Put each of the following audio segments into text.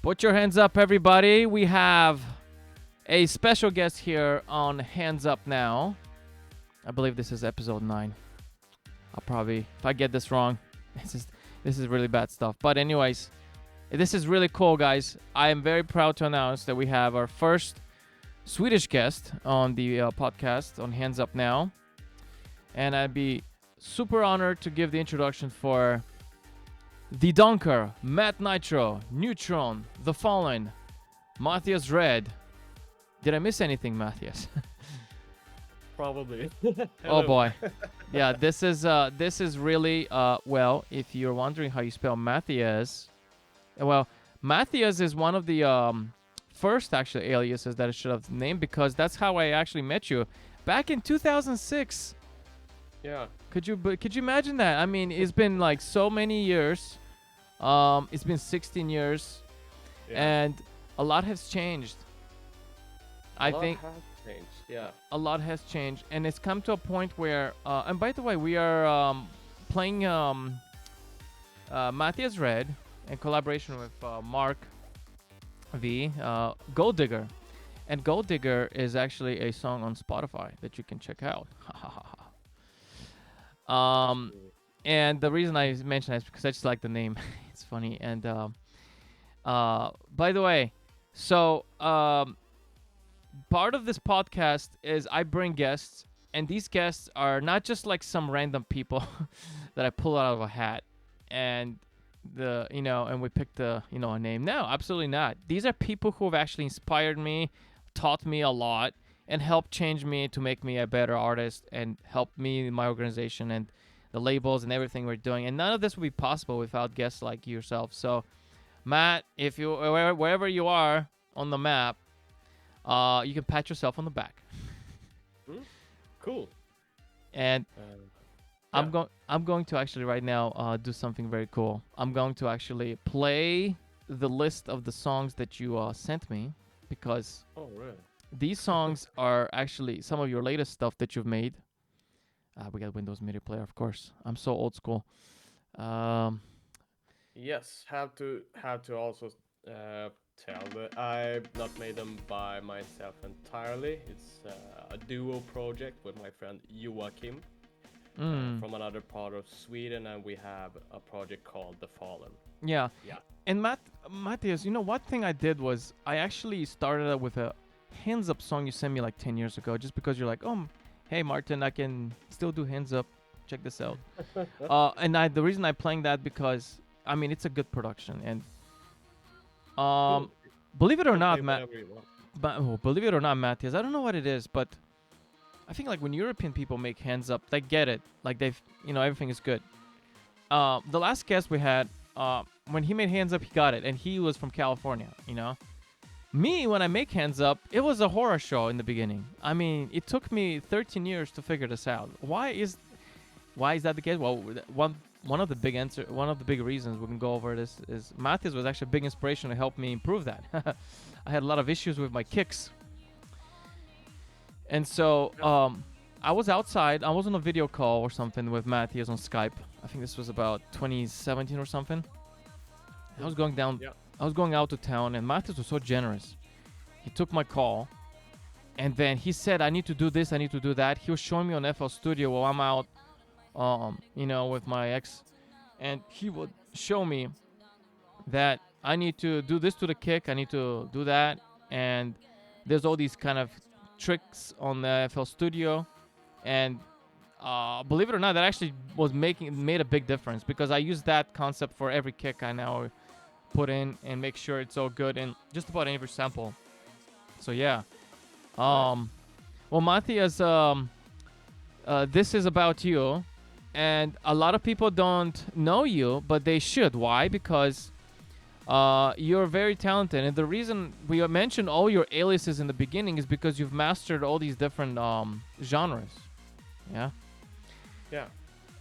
Put your hands up, everybody. We have a special guest here on Hands Up Now. I believe this is episode 9. I'll probably, if I get this wrong, this is really bad stuff. But anyways, this is really cool, guys. I am very proud to announce that we have our first Swedish guest on the podcast on Hands Up Now. And I'd be super honored to give the introduction for the Donker, Nitro, Neutrone, The Fallen, Mathias Red. Did I miss anything, Mathias? Probably. Oh boy. Yeah, this is really well, if you're wondering how you spell Mathias, well, Mathias is one of the first actually aliases that I should have named, because that's how I actually met you back in 2006. Yeah. Could you imagine that? I mean, it's been like so many years. It's been 16 years, and a lot has changed. I think has changed. Yeah. a lot has changed, and it's come to a point where. And by the way, we are playing Mathias Red in collaboration with Mark V, Gold Digger, and Gold Digger is actually a song on Spotify that you can check out. And the reason I mention it is because I just like the name. It's funny. And by the way, so part of this podcast is I bring guests, and these guests are not just like some random people that I pull out of a hat and and we picked a name. No, absolutely not. These are people who have actually inspired me, taught me a lot, and helped change me to make me a better artist, and helped me in my organization and the labels and everything we're doing. And none of this would be possible without guests like yourself. So, Matt, if you wherever you are on the map, you can pat yourself on the back. Cool. And I'm going to actually right now do something very cool. I'm going to actually play the list of the songs that you sent me, because really? these songs are actually some of your latest stuff that you've made. We got Windows Media Player, of course. I'm so old school. Yes, have to also tell that I've not made them by myself entirely. It's a duo project with my friend Joachim from another part of Sweden, and we have a project called The Fallen. Yeah. Yeah. And Mathias, one thing I did was I actually started out with a hands up song you sent me like 10 years ago, just because you're like, hey Martin, I can still do hands up. Check this out. And the reason I'm playing that, because I mean it's a good production, and Cool. believe it or not, believe it or not, Mathias, I don't know what it is, but I think like when European people make hands up, they get it. Like they've everything is good. The last guest we had, when he made hands up, he got it, and he was from California. Me, when I make hands up, it was a horror show in the beginning. I mean, it took me 13 years to figure this out. Why is that the case? Well, one of the big reasons we can go over this is Mathias was actually a big inspiration to help me improve that. I had a lot of issues with my kicks, and so I was outside. I was on a video call or something with Mathias on Skype. I think this was about 2017 or something. I was going down. Yeah. I was going out to town, and Mathias was so generous. He took my call, and then he said, I need to do this, I need to do that. He was showing me on FL Studio while I'm out, with my ex, and he would show me that I need to do this to the kick, I need to do that, and there's all these kind of tricks on the FL Studio, and believe it or not, that actually made a big difference, because I use that concept for every kick I now put in and make sure it's all good in just about every sample. So yeah. Well, Mathias, this is about you, and a lot of people don't know you, but they should. Why? Because you're very talented, and the reason we mentioned all your aliases in the beginning is because you've mastered all these different genres. Yeah. Yeah.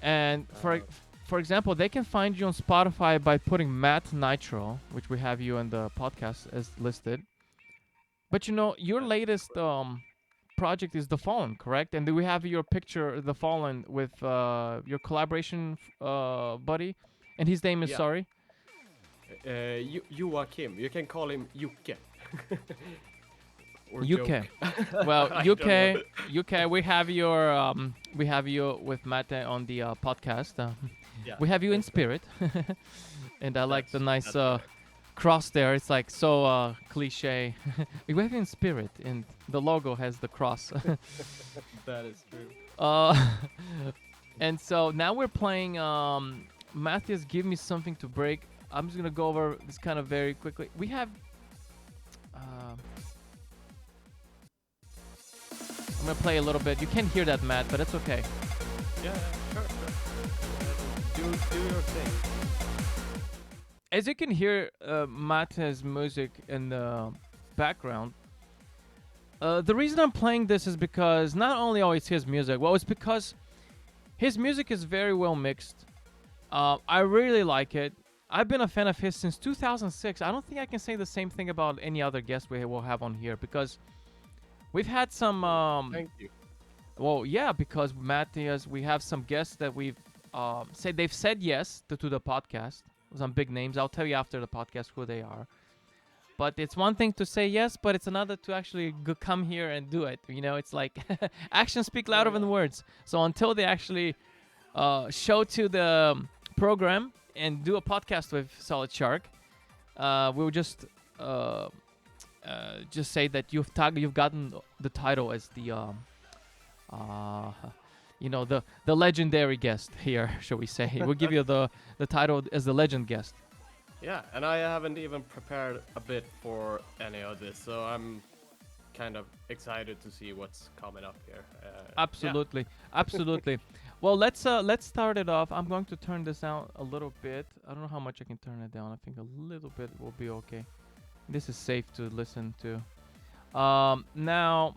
And for example, they can find you on Spotify by putting Matt Nitro, which we have you in the podcast as listed. But your latest project is The Fallen, correct? And then we have your picture, The Fallen, with your collaboration buddy, and his name is Yeah. sorry. Joachim. You can call him Jocke. Or UK. joke. Well, I don't know. UK. We have you with Matt on the podcast. Yeah, We have you in that's right. spirit, and I like the nice That's right. cross there. It's like so cliche. We have you in spirit, and the logo has the cross. That is true. uh, and so now we're playing. Mathias, give me something to break. I'm just gonna go over this kind of very quickly. We have. I'm gonna play a little bit. You can't hear that, Matt, but it's okay. Yeah, sure. Do your thing. As you can hear, Matt's music in the background. The reason I'm playing this is because not only always his music, well, it's because his music is very well mixed. I really like it. I've been a fan of his since 2006. I don't think I can say the same thing about any other guest we will have on here because we've had some. Thank you. Well, yeah, because Mathias, we have some guests that we've said they've said yes to the podcast. Some big names. I'll tell you after the podcast who they are. But it's one thing to say yes, but it's another to actually come here and do it. You know, it's like actions speak louder than words. So until they actually show to the program and do a podcast with Solid Shark, we'll just say that you've gotten the title as the the legendary guest here, shall we say. We'll give you the title as the legend guest. Yeah, and I haven't even prepared a bit for any of this, so I'm kind of excited to see what's coming up here. Absolutely, absolutely. Well, let's start it off. I'm going to turn this down a little bit. I don't know how much I can turn it down. I think a little bit will be okay. This is safe to listen to. Now,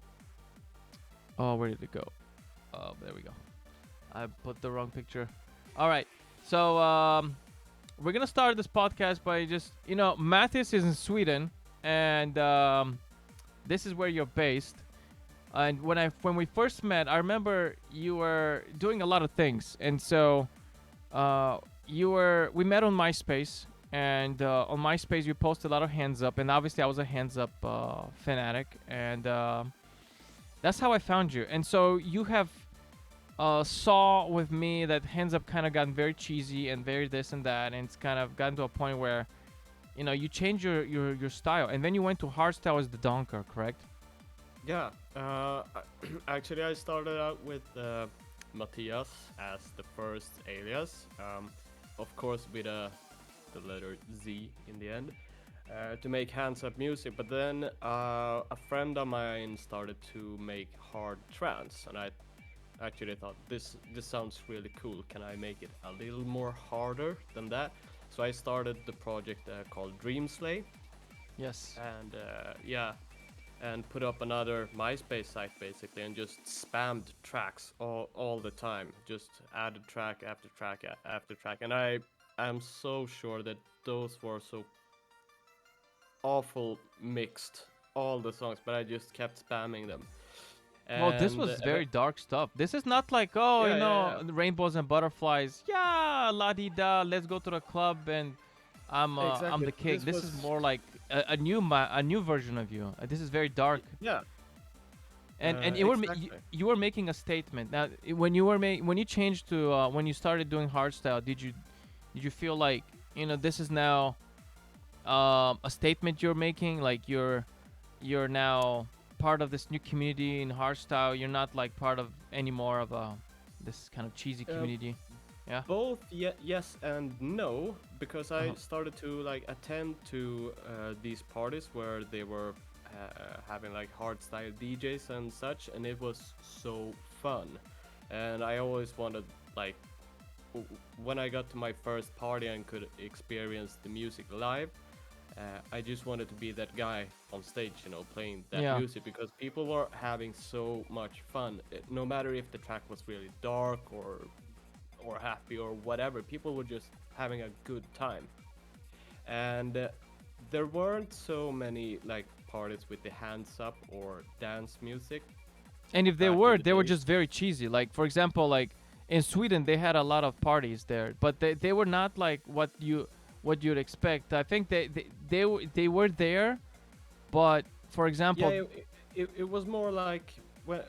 oh, where did it go? Oh, there we go. I put the wrong picture. All right, so we're gonna start this podcast by just Mathias is in Sweden, and this is where you're based. And when we first met, I remember you were doing a lot of things, and so we met on MySpace, and on MySpace you posted a lot of hands up, and obviously I was a hands up fanatic, and that's how I found you. And so you have saw with me that hands up kind of gotten very cheesy and very this and that, and it's kind of gotten to a point where you changed your style, and then you went to hardstyle as the Donker, correct? Yeah, actually I started out with Mathiaz as the first alias, of course with the letter Z in the end, to make hands up music, but then a friend of mine started to make Hardtrance, and I actually thought this sounds really cool. Can I make it a little more harder than that? So I started the project called Dreamslay. Yes. And and put up another MySpace site basically, and just spammed tracks all the time. Just added track after track after track, and I am so sure that those were so awful mixed, all the songs, but I just kept spamming them. Well, this was very dark stuff. This is not like, rainbows and butterflies. Yeah, la di da. Let's go to the club and I'm the king. This is more like a new version of you. This is very dark. Yeah. And you were making a statement. Now, when you changed to when you started doing hardstyle, did you feel like this is now a statement you're making? Like you're now part of this new community in hardstyle. You're not like part of any more of this kind of cheesy community. Yeah. Both yes and no, because I started to like attend to these parties where they were having like hardstyle DJs and such, and it was so fun. And I always wanted, like, when I got to my first party and could experience the music live, I just wanted to be that guy on stage, playing that music, because people were having so much fun. No matter if the track was really dark or happy or whatever, people were just having a good time. And there weren't so many like parties with the hands up or dance music. And if they were just very cheesy. Like, for example, like in Sweden, they had a lot of parties there, but they were not like what what you'd expect. I think they were there, but for example, Yeah, it was more like when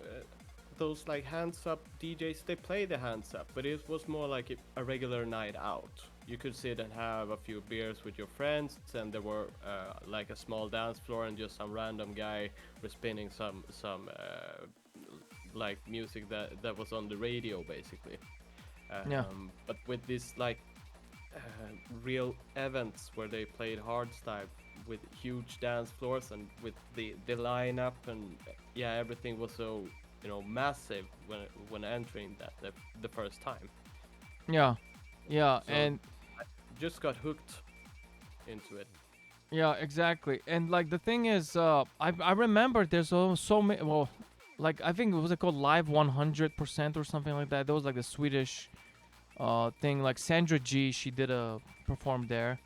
those like hands up DJs, they play the hands up, but it was more like a regular night out. You could sit and have a few beers with your friends, and there were like a small dance floor, and just some random guy was spinning some like music that was on the radio basically. yeah, But with this like real events where they played hardstyle with huge dance floors and with the lineup, and yeah, everything was so, you know, massive when entering that the first time. yeah, yeah, So and I just got hooked into it. yeah, exactly. And like the thing is, I remember there's so many. Well, like I think it was called Live 100% or something like that. That was like the Swedish thing. Like Sandra G, she did a perform there,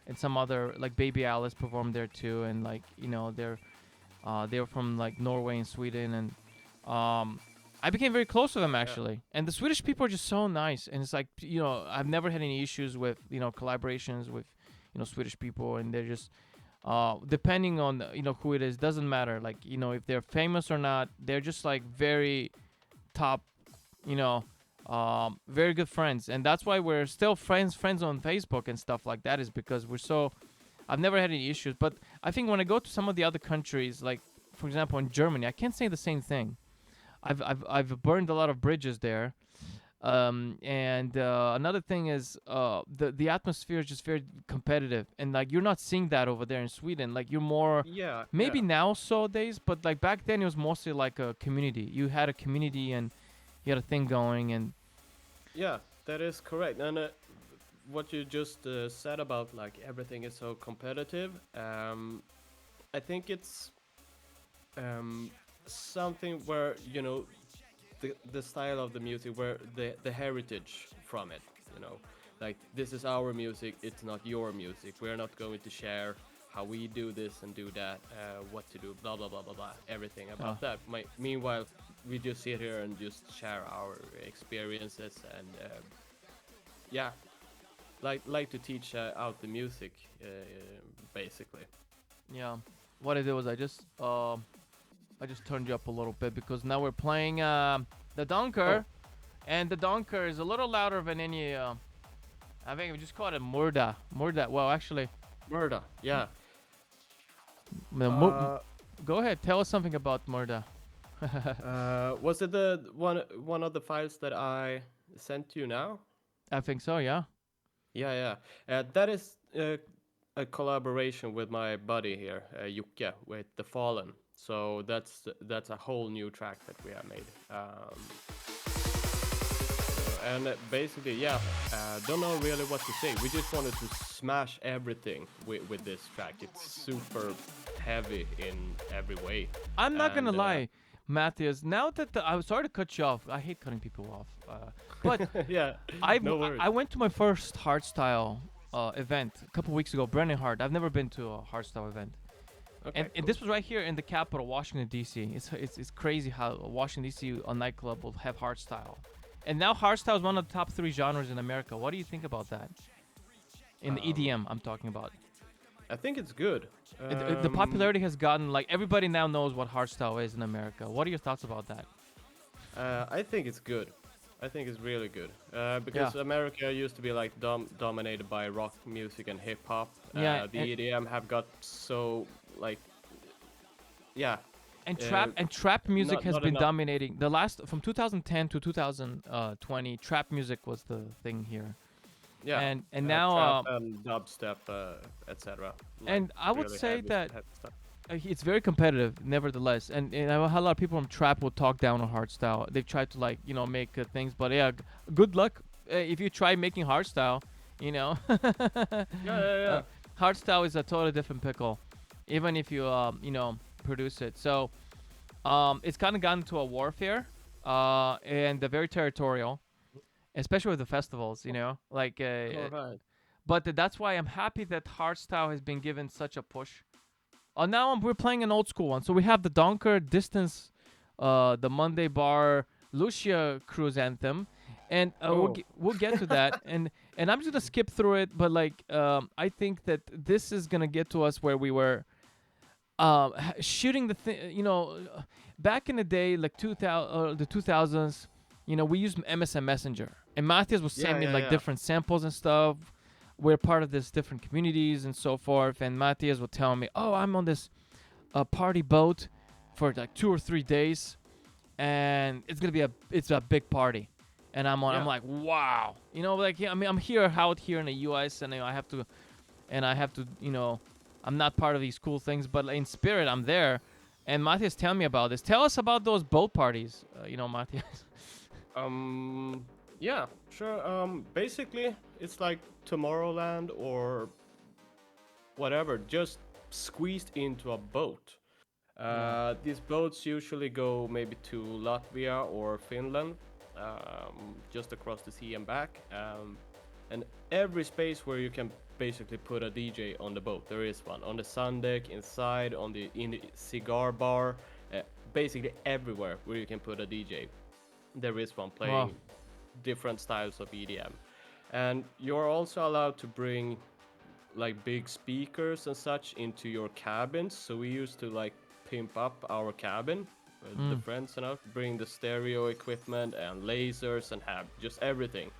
and some other like Baby Alice performed there too. And like you know they were from like Norway and Sweden, and I became very close to them Yeah. actually. And the Swedish people are just so nice, and it's like you know I've never had any issues with collaborations with Swedish people, and they're just depending on who it is, doesn't matter, like if they're famous or not, they're just like very top, you know very good friends. And that's why we're still friends on Facebook and stuff like that, is because we're so I've never had any issues. But I think when I go to some of the other countries, like for example in Germany, I can't say the same thing. I've burned a lot of bridges there. And another thing is the atmosphere is just very competitive, and like you're not seeing that over there in Sweden. Like you're more Yeah, maybe now days, but like back then it was mostly like a community. You had a community and you had a thing going, and yeah, that is correct. And what you just said about like everything is so competitive, I think it's something where the style of the music, where the heritage from it, like this is our music, it's not your music, we're not going to share how we do this and do that, what to do, blah blah blah blah blah, everything about that. Meanwhile, we just sit here and just share our experiences, and yeah, like to teach out the music, basically. yeah. What I did was I just turned you up a little bit because now we're playing the Donker, and the Donker is a little louder than any. I think we just call it Murda. Murda. Well, actually, Murda, yeah. go ahead. Tell us something about Murda. Was it the one of the files that I sent you now? I think so. Yeah. Yeah, yeah. That is a collaboration with my buddy here, Jocke, with The Fallen. So that's a whole new track that we have made. And basically, yeah, don't know really what to say. We just wanted to smash everything with this track. It's super heavy in every way. I'm not gonna lie, Mathias. Now that I'm sorry to cut you off. I hate cutting people off. But yeah, no worries. I went to my first hardstyle event a couple weeks ago, Brennan Hard. I've never been to a hardstyle event. Okay, And this was right here in the capital, Washington D.C. It's crazy how Washington D.C. a nightclub will have hardstyle, and now hardstyle is one of the top 3 genres in America. What do you think about that? In the EDM, I'm talking about. I think it's good. The popularity has gotten like everybody now knows what hardstyle is in America. What are your thoughts about that? I think it's good. I think it's really good. Because America used to be like dominated by rock music and hip hop. Yeah, the EDM have got so like, yeah. And trap music has not been enough. dominating the last from 2010 to 2020. Trap music was the thing here. Yeah. And now trap and dubstep, etc. and I would really say heavy that stuff. it's very competitive, nevertheless. And I know how a lot of people from trap will talk down on hardstyle. They've tried to like make things, but yeah, good luck if you try making hardstyle. Yeah. Hardstyle is a totally different pickle, even if you produce it. So it's kind of gotten to a warfare, and they're very territorial, especially with the festivals. Like. Alright. But that's why I'm happy that hardstyle has been given such a push. Now we're playing an old school one. So we have the Donker Distance, the Monday Bar Lucia Cruise Anthem, And Oh, we'll get to that, and I'm just gonna skip through it. But like, I think that this is gonna get to us where we were shooting the thing. Back in the day, like 2000, the 2000s. We used MSN Messenger, and Mathias would yeah, send me yeah, like yeah. different samples and stuff. We're part of this different communities and so forth. And Mathias would tell me, "Oh, I'm on this party boat for like 2 or 3 days, and it's a big party." And I'm Yeah. like, wow, like, yeah, I mean, I'm here out here in the US, and I have to, I'm not part of these cool things, but in spirit I'm there. And Matthias, tell me about this. Tell us about those boat parties, Matthias. Um, yeah, sure. Basically, it's like Tomorrowland or whatever, just squeezed into a boat. Yeah. These boats usually go maybe to Latvia or Finland, just across the sea and back. And every space where you can basically put a DJ on the boat, there is one. On the sun deck, inside, in the cigar bar, uh, basically everywhere where you can put a DJ, there is one Wow. playing different styles of EDM. And you're also allowed to bring like big speakers and such into your cabins. So we used to like pimp up our cabin, the Mm. friends and us, bring the stereo equipment and lasers and have just everything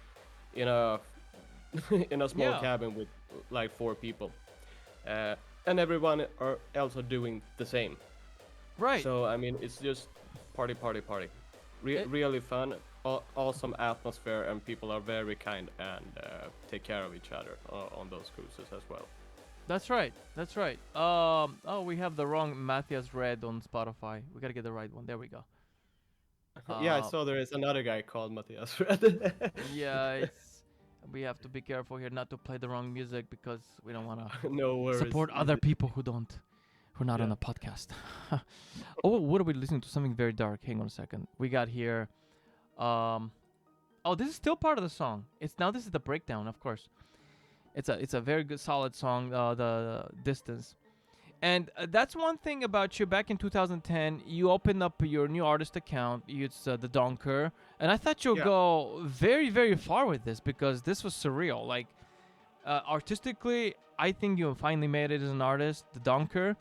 in a in a small Yeah. cabin with like 4 people, uh, and everyone else are doing the same. Right. So I mean, it's just party, party, party. It, Really fun, awesome atmosphere, and people are very kind and take care of each other on those cruises as well. that's right. That's right. Oh, we have the wrong Mathias Red on Spotify. We gotta get the right one. There we go. Yeah, I Uh, saw there is another guy called Mathias Red. yeah, it's we have to be careful here not to play the wrong music because we don't want to No worries. support other people who are not on Yeah. the podcast. Oh, what are we listening to? Something very dark. Hang on a second. We got here. Um, oh, this is still part of the song. This is the breakdown, of course. It's a very good solid song. The distance. And that's one thing about you. Back in 2010, you opened up your new artist account. It's the Donker, and I thought you'll Yeah. go very, very far with this because this was surreal. Like artistically, I think you finally made it as an artist, the Donker,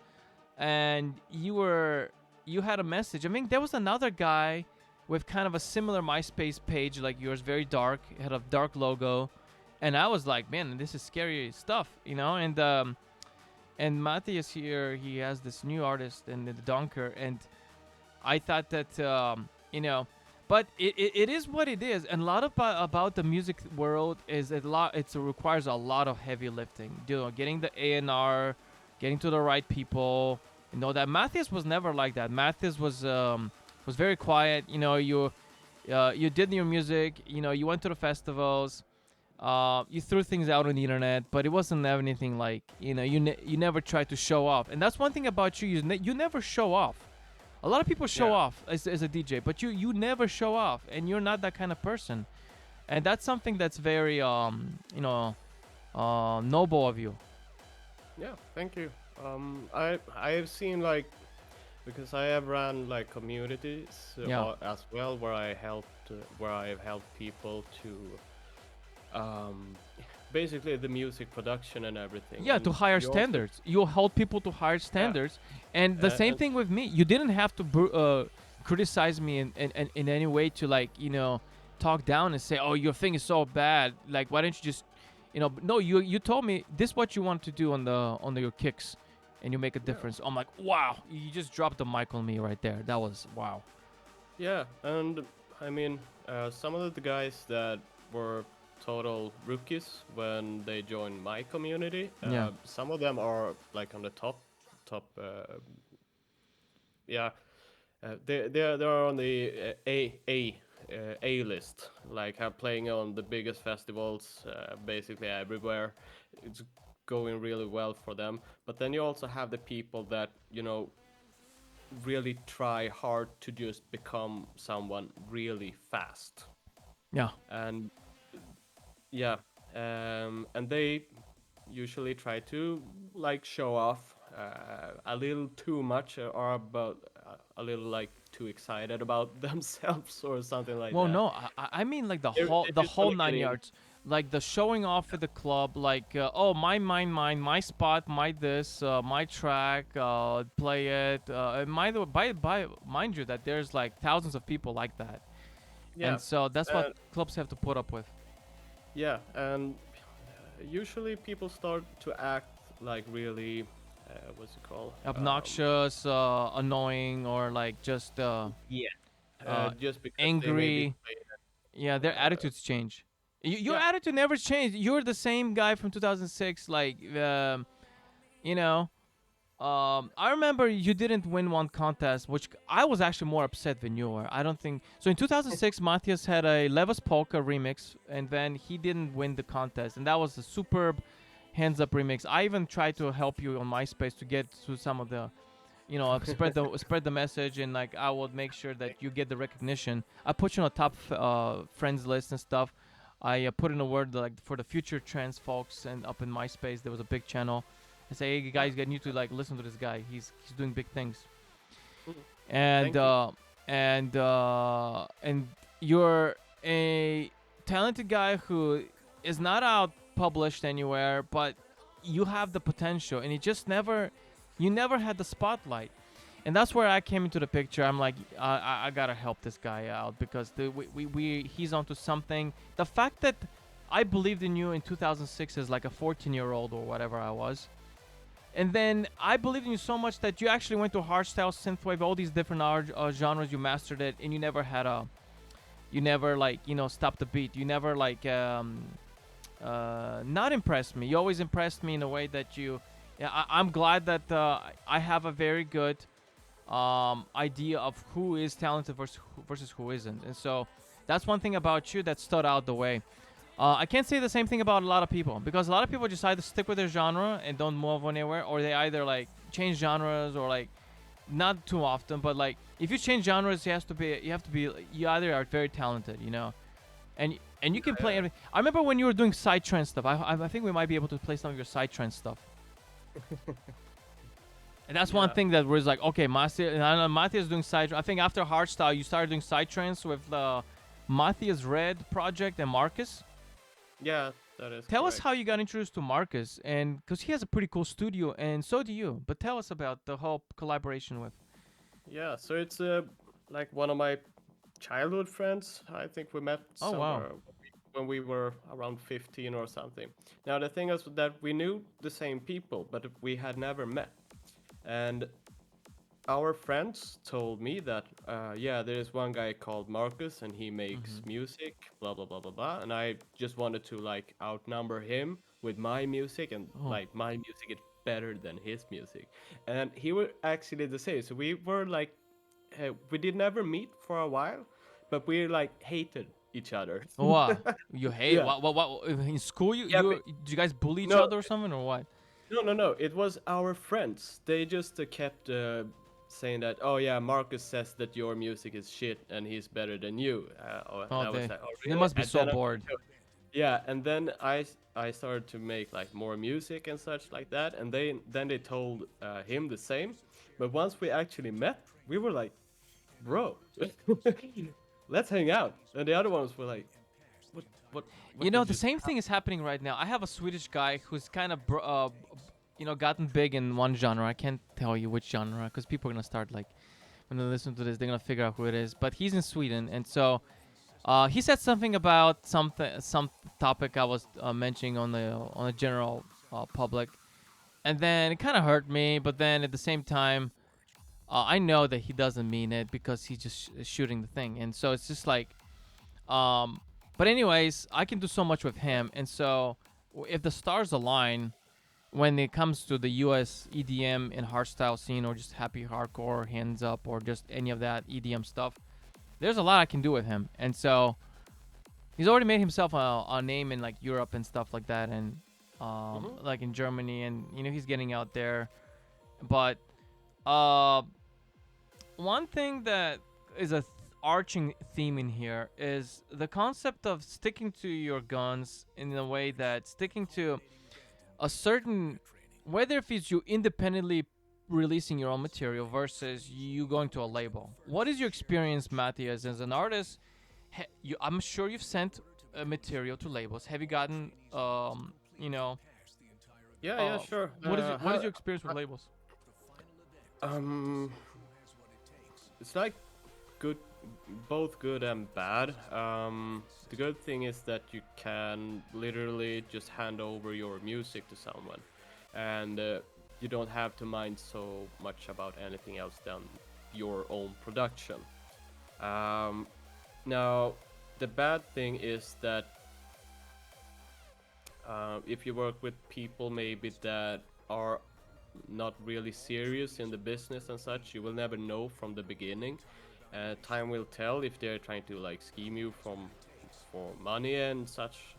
and you had a message. I mean, there was another guy with kind of a similar MySpace page like yours, very dark, had a dark logo, and I was like, man, this is scary stuff, and Mathias here, he has this new artist in the Donker, and I thought that but it is what it is, and a lot about the music world is it requires a lot of heavy lifting. Getting the A&R, getting to the right people. That Mathias was never like that. Mathias was very quiet. You did your music. You went to the festivals. You threw things out on the internet, but it wasn't anything like you never tried to show off, and that's one thing about you. You never show off. A lot of people show Yeah. off as a DJ, but you never show off, and you're not that kind of person, and that's something that's very noble of you. Yeah. Thank you. I have seen like, because I have run like communities Yeah, as well where I have helped people to basically the music production and everything. yeah, to And higher you also standards. You hold people to higher yeah. standards, and the same And thing with me. You didn't have to criticize me in any way to like talk down and say, oh, your thing is so bad. Like, why don't you just no, you told me this is what you want to do on your kicks, and you make a yeah. difference. I'm like, wow, you just dropped the mic on me right there. That was wow. Yeah, and I mean, some of the guys that were total rookies when they joined my community, Yeah, some of them are like on the top. Yeah, they're on the A list, like have playing on the biggest festivals, basically everywhere. It's going really well for them. But then you also have the people that really try hard to just become someone really fast. yeah, And yeah, and they usually try to like show off a little too much or about a little like too excited about themselves or something like Well, that. no, I mean like They the just want whole to get nine in. yards, like the showing off at the club, like oh my spot, my this, my track, play it. And by mind you that there's like thousands of people like that, and Yeah, so that's what and clubs have to put up with. yeah, and usually people start to act like really, what's it called? Obnoxious, annoying, or like just Yeah. uh, Just because they maybe angry. play. Yeah, their attitudes change. Your Yeah, attitude never changed. You're the same guy from 2006. Like, you know, I remember you didn't win one contest, which I was actually more upset than you were. I don't think so. In 2006, Mathias had a Levis Polka remix, and then he didn't win the contest, and that was a superb hands up remix. I even tried to help you on MySpace to get to some of the, spread the message, and like I would make sure that you get the recognition. I put you on a top friends list and stuff. I put in a word like for the future trans folks, and up in MySpace there was a big channel. I say, hey guys, you need to like listen to this guy. He's doing big things. mhm. And Thank you. and you're a talented guy who is not out published anywhere, but you have the potential, and you never had the spotlight. And that's where I came into the picture. I'm like, I gotta help this guy out because he's onto something. The fact that I believed in you in 2006 as like a 14-year-old or whatever I was, and then I believed in you so much that you actually went to hardstyle, synthwave, all these different genres. You mastered it, and you never had you never like stopped the beat. You never like not impressed me. You always impressed me in a way that you. Yeah, I'm glad that I have a very good idea of who is talented versus who isn't, and so that's one thing about you that stood out the way. I can't say the same thing about a lot of people because a lot of people just either stick with their genre and don't move anywhere, or they either like change genres or like not too often, but like if you change genres, you either are very talented, and you can play Yeah. everything. I remember when you were doing Psy-Trance stuff. I think we might be able to play some of your Psy-Trance stuff. And that's one Yeah. thing that was like, okay, Mathias doing Psy. I think after Hardstyle, you started doing Psy-Trance with the Mathias Red project and Marcus. Yeah, that is Tell us correct. how you got introduced to Marcus, and because he has a pretty cool studio, and so do you. But tell us about the whole collaboration with. Yeah, so it's like one of my childhood friends. I think we met Oh wow. somewhere when we were around 15 or something. Now the thing is that we knew the same people, but we had never met. And our friends told me that yeah, there is one guy called Marcus and he makes Mm-hmm. music, blah blah blah blah blah. And I just wanted to like outnumber him with my music, and Oh. like my music is better than his music. And he were actually the same. So we were like, we did never meet for a while, but we like hated each other. What? You hate Yeah, what in school yeah. did you guys bully each No, other or something or what? no. It was our friends. They just kept saying that, oh yeah, Marcus says that your music is shit and he's better than you. And Oh, I was like, oh they really? must be And so then bored. yeah, and then I started to make like more music and such like that, and they told him the same. But once we actually met, we were like, bro, let's hang out. And the other ones were like, what what You what know, did the just same thing is happening right now. I have a Swedish guy who's kind of, gotten big in one genre. I can't tell you which genre because people are gonna start like when they listen to this, they're gonna figure out who it is. But he's in Sweden, and so he said something about some topic I was mentioning on the general public, and then it kind of hurt me. But then at the same time, I know that he doesn't mean it because he's just shooting the thing, and so it's just like um, but anyways, I can do so much with him, and so if the stars align when it comes to the U.S. EDM and hardstyle scene, or just happy hardcore, hands up, or just any of that EDM stuff, there's a lot I can do with him, and so he's already made himself a name in like Europe and stuff like that, and Mhm. like in Germany, and he's getting out there. But uh, one thing that is a arching theme in here is the concept of sticking to your guns in a way that sticking to a certain, whether if it's you independently releasing your own material versus you going to a label. What is your experience, Mathias, as an artist? I'm sure you've sent material to labels. Have you gotten, you know, Yeah, yeah, sure. what is your experience with labels? Um, it's like good, both good and bad. The good thing is that you can literally just hand over your music to someone, and you don't have to mind so much about anything else than your own production. Now, the bad thing is that if you work with people maybe that are not really serious in the business and such, you will never know from the beginning. Time will tell if they're trying to like scheme you for money and such.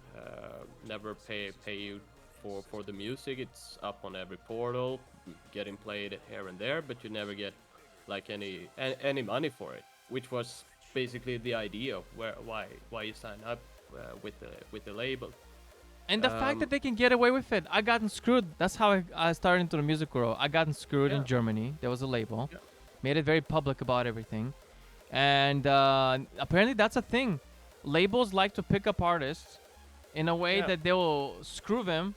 Never pay you for the music. It's up on every portal, getting played here and there, but you never get like any money for it, which was basically the idea why you sign up with the label. And the fact that they can get away with it, I gotten screwed. That's how I started into the music world. I gotten screwed in Germany. There was a label, made it very public about everything, and apparently that's a thing. Labels like to pick up artists in a way that they will screw them,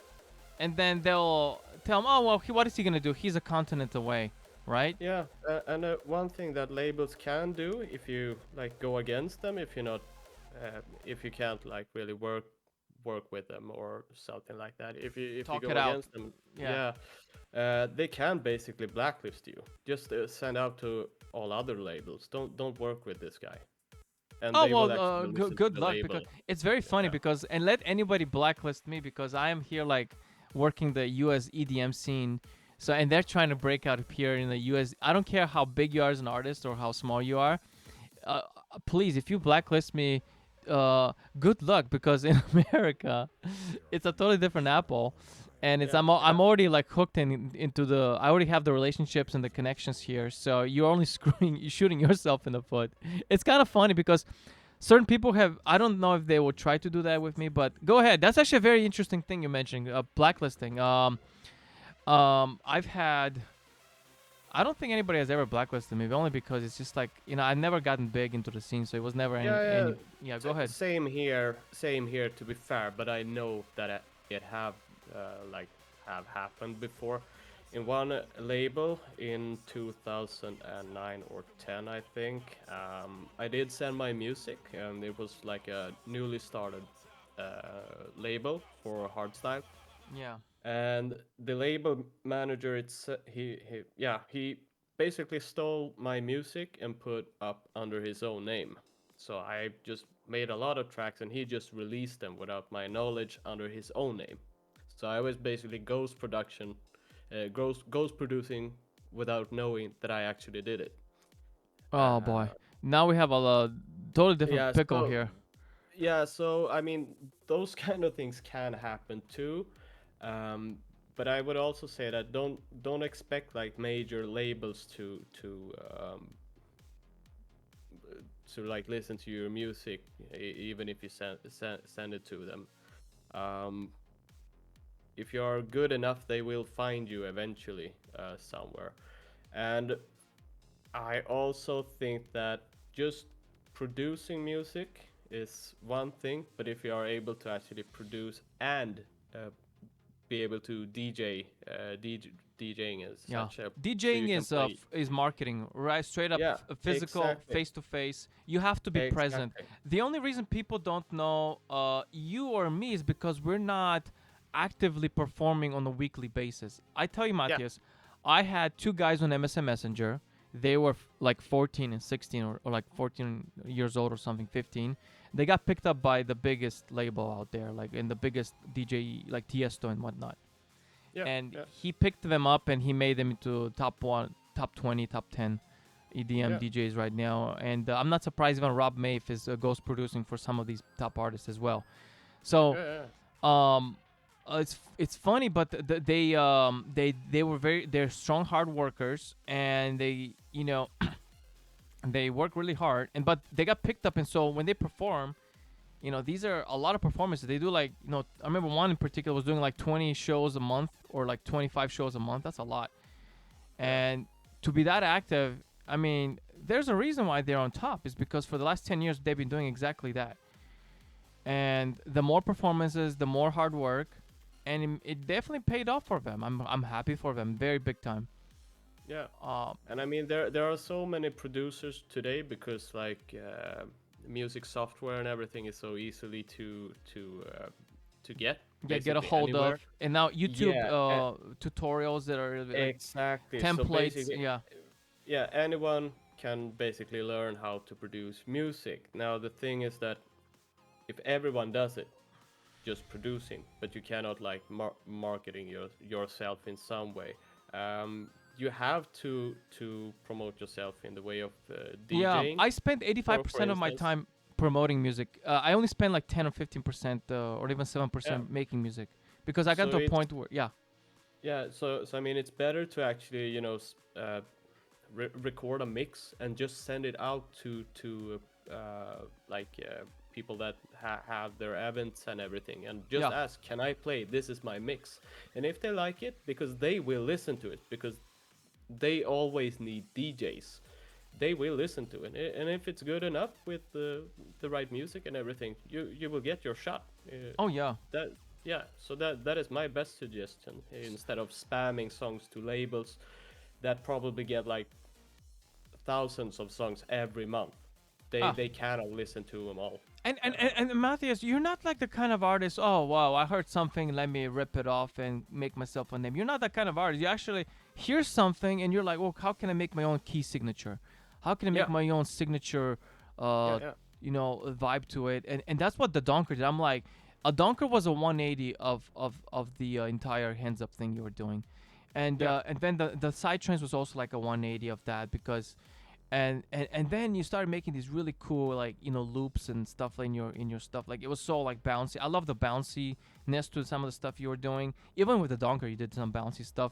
and then they'll tell them, "Oh well, what is he gonna do? He's a continent away, right?" Yeah, and one thing that labels can do if you like go against them, if you're not, if you can't like really work with them or something like that. If you Talk go it out. against them, they can basically blacklist you. Just send out to all other labels. Don't work with this guy. And Oh they will well, actually listen to good the luck label. because it's very funny because and let anybody blacklist me because I am here like working the U.S. EDM scene. So and they're trying to break out here in the U.S. I don't care how big you are as an artist or how small you are. Please, if you blacklist me, good luck because in America, it's a totally different apple, and it's I'm already like hooked into the. I already have the relationships and the connections here, so you're only you're shooting yourself in the foot. It's kind of funny because certain people have. I don't know if they will try to do that with me, but go ahead. That's actually a very interesting thing you're mentioning. Blacklisting. I've had. I don't think anybody has ever blacklisted me, only because it's just like I've never gotten big into the scene, so it was never any. Yeah, go ahead. Same here. To be fair, but I know that it have happened before. In one label in 2009 or 10, I think, I did send my music, and it was like a newly started label for Hardstyle. Yeah. And the label manager, he basically stole my music and put up under his own name. So I just made a lot of tracks and he just released them without my knowledge under his own name. So I was basically ghost producing without knowing that I actually did it. Oh boy, now we have a totally different pickle here. Yeah, so I mean, those kind of things can happen too. But I would also say that don't expect like major labels to like listen to your music even if you send it to them. If you are good enough, they will find you eventually somewhere. And I also think that just producing music is one thing, but if you are able to actually produce and be able to DJing is such a DJing is marketing, right? Straight up physical, face to face. You have to be present. The only reason people don't know you or me is because we're not actively performing on a weekly basis. I tell you, Mathias, I had two guys on MSN Messenger. They were like 14 and 16 or like 14 years old or something, 15. They got picked up by the biggest label out there, like in the biggest DJ, like Tiesto and whatnot. He picked them up and he made them into top 1, top 20, top 10 EDM DJs right now. And I'm not surprised even Rob Mafe is ghost producing for some of these top artists as well. So, it's funny, but they're strong hard workers, and they they work really hard, but they got picked up, and so when they perform, these are a lot of performances. They do like I remember one in particular was doing like 20 shows a month or like 25 shows a month. That's a lot. Yeah. And to be that active, I mean, there's a reason why they're on top. Is because for the last 10 years they've been doing exactly that. And the more performances, the more hard work, and it definitely paid off for them. I'm happy for them, very big time. Yeah. Uh, And I mean, there are so many producers today because like music software and everything is so easily to get get a basically hold of, anywhere. and now YouTube Yeah, tutorials that are like exactly. So templates. basically, Yeah, yeah, anyone can basically learn how to produce music. Now the thing is that if everyone does it, just producing, but you cannot like marketing yourself in some way. You have to promote yourself in the way of yeah. DJing, I spent for 85% of my instance. time promoting music. I only spend like 10 or 15% or even Yeah. 7% making music, because I got So to a it's point where yeah, yeah. So I mean, it's better to actually record a mix and just send it out to people that have their events and everything, and just yeah. ask, can I play, this is my mix. And if they like it, because they will listen to it, because they always need DJs, they will listen to it. And if it's good enough with the right music and everything, you will get your shot. Oh yeah. That Yeah, so that is my best suggestion. Instead of spamming songs to labels that probably get like thousands of songs every month, Ah, they cannot listen to them all. and Matthias, you're not like the kind of artist. Oh wow, I heard something. Let me rip it off and make myself a name. You're not that kind of artist. You actually hear something and you're like, well, how can I make my own key signature? How can I make Yeah, my own signature, yeah, uh, yeah, vibe to it? And that's what the Donker did. I'm like, a Donker was a 180 of the entire hands up thing you were doing, yeah, and then the Psy-Trance was also like a 180 of that, because and then you started making these really cool, like, loops and stuff in your stuff. Like, it was so like bouncy. I love the bounciness to some of the stuff you were doing. Even with the Donker, you did some bouncy stuff.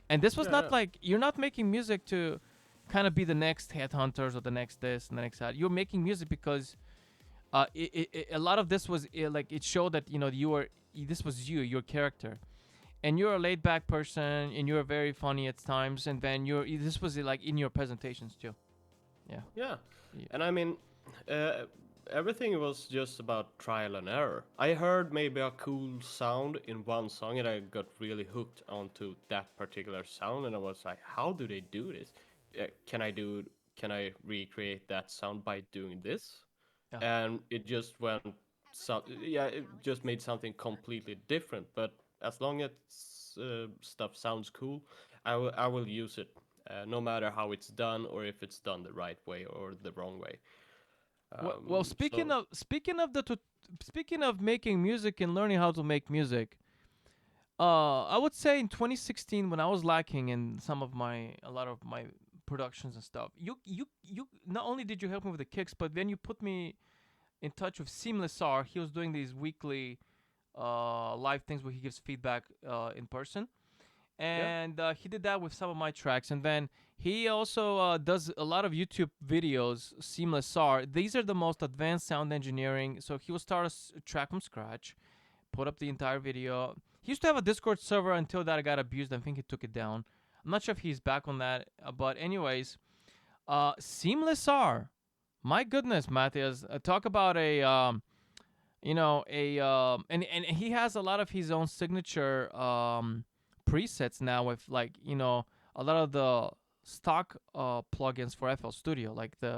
And this was yeah, not yeah. like, you're not making music to kind of be the next Headhunters or the next this and the next that. You're making music because a lot of this was like, it showed that this was your character, and you're a laid back person, and you're very funny at times, and then this was like in your presentations too. Yeah. Yeah. Yeah. And I mean, uh, everything was just about trial and error. I heard maybe a cool sound in one song, and I got really hooked onto that particular sound, and I was like, how do they do this? Can I recreate that sound by doing this? Yeah. And it just went, yeah, it just made something completely different. But as long as stuff sounds cool, I will use it, no matter how it's done, or if it's done the right way or the wrong way. Well, speaking So of speaking of making music and learning how to make music, I would say in 2016, when I was lacking in a lot of my productions and stuff, you not only did you help me with the kicks, but then you put me in touch with Seamless R. He was doing these weekly live things where he gives feedback in person, yeah, and he did that with some of my tracks. And then he also does a lot of YouTube videos. Seamless R. These are the most advanced sound engineering. So he will start a track from scratch, put up the entire video. He used to have a Discord server until that got abused. I think he took it down. I'm not sure if he's back on that, but anyways, Seamless R. My goodness, Mathias, talk about and he has a lot of his own signature presets now, with like, a lot of the stock plugins for FL Studio, like the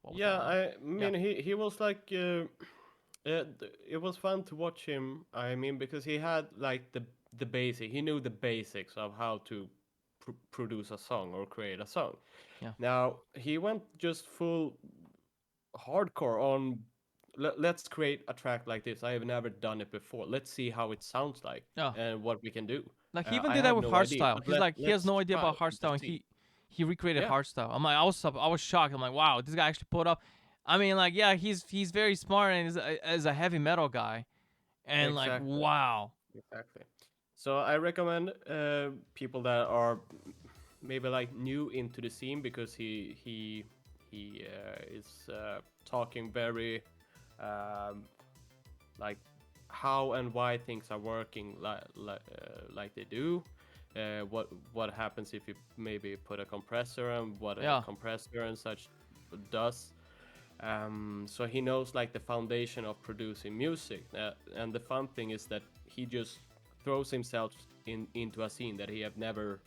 what was that yeah. one? I Yeah. mean, he was like, it was fun to watch him. I mean, because he had like the basic. He knew the basics of how to produce a song or create a song. Yeah. Now he went just full hardcore on, let's create a track like this. I have never done it before. Let's see how it sounds like Yeah. and what we can do. Like, he even I did that have with no idea, Hardstyle. but He's like, he has let's no idea try about Hardstyle, to and see. he recreated Yeah, Hardstyle. I'm like, I was shocked. I'm like, wow, this guy actually put up. I mean, like, yeah, he's very smart, and is a heavy metal guy, and like, exactly, wow. exactly. So I recommend people that are maybe like new into the scene, because he is talking very um, like how and why things are working like they do. what happens if you maybe put a compressor and what a Yeah. compressor and such does. So he knows like the foundation of producing music, and the fun thing is that he just throws himself into a scene that he have never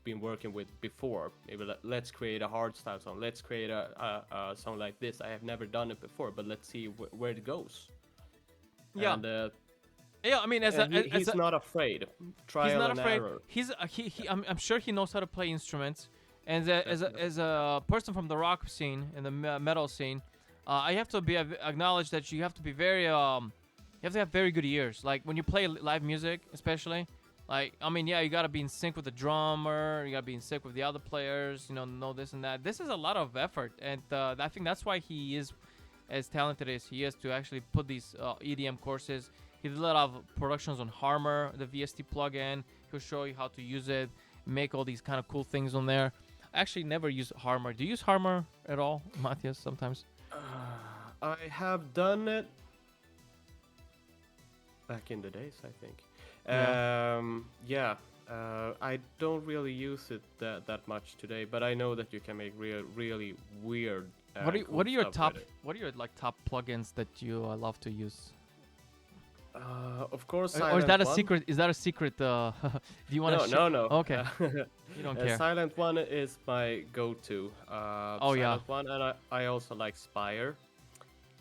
been working with before. Maybe let's create a hardstyle song. Let's create a song like this. I have never done it before, but let's see where it goes. Yeah. And, Yeah, I mean, he's not afraid. Trial he's not and afraid. error. I'm sure he knows how to play instruments. And as a person from the rock scene and the metal scene, I have to be acknowledge that you have to be very you have to have very good ears. Like when you play live music, especially. Like, I mean, yeah, you gotta be in sync with the drummer. You gotta be in sync with the other players. You know this and that. This is a lot of effort, and I think that's why he is as talented as he is to actually put these EDM courses. He did a lot of productions on Harmor, the VST plugin. He'll show you how to use it, make all these kind of cool things on there. I actually never use Harmor. Do you use Harmor at all, Mathias, sometimes? I have done it back in the days, I think. I don't really use it that much today, but I know that you can make really weird. What are your top like top plugins that you love to use? Of course, Or is that a One. secret? Is that a secret? Do you want to? No. Okay. You don't care. Silent One is my go-to. Oh, yeah. Silent One, and I also like Spire.